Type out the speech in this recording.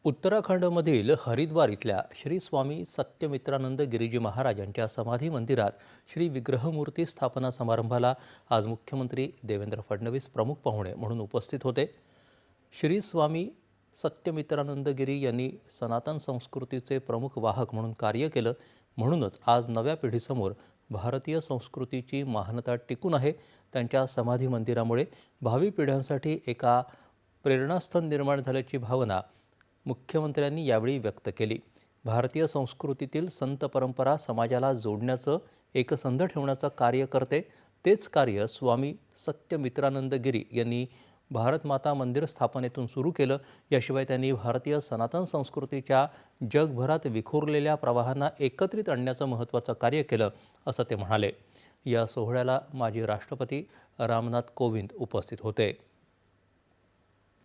उत्तराखंडमधील हरिद्वार इथल्या श्री स्वामी सत्यमित्रानंद गिरीजी महाराज यांच्या समाधी मंदिरात श्री विग्रहमूर्ती स्थापना समारंभाला आज मुख्यमंत्री देवेंद्र फडणवीस प्रमुख पाहुणे म्हणून उपस्थित होते। श्री स्वामी सत्यमित्रानंद गिरी यांनी सनातन संस्कृतीचे प्रमुख वाहक म्हणून कार्य केलं, म्हणूनच आज नव्या पिढीसमोर भारतीय संस्कृतीची महानता टिकून आहे। त्यांच्या समाधी मंदिरामुळे भावी पिढ्यांसाठी एका प्रेरणास्थळ निर्माण झाल्याची भावना मुख्यमंत्र्यांनी यावेळी व्यक्त केली। भारतीय संस्कृतीतील संत परंपरा समाजाला जोडण्याचं, एकसंध ठेवण्याचं कार्य करते। तेच कार्य स्वामी सत्यमित्रानंद गिरी यांनी भारत माता मंदिर स्थापनेतून सुरू केलं। याशिवाय त्यांनी भारतीय सनातन संस्कृतीच्या जगभरात विखुरलेल्या प्रवाहांना एकत्रित आणण्याचं महत्त्वाचं कार्य केलं, असं ते म्हणाले। या सोहळ्याला माजी राष्ट्रपती रामनाथ कोविंद उपस्थित होते।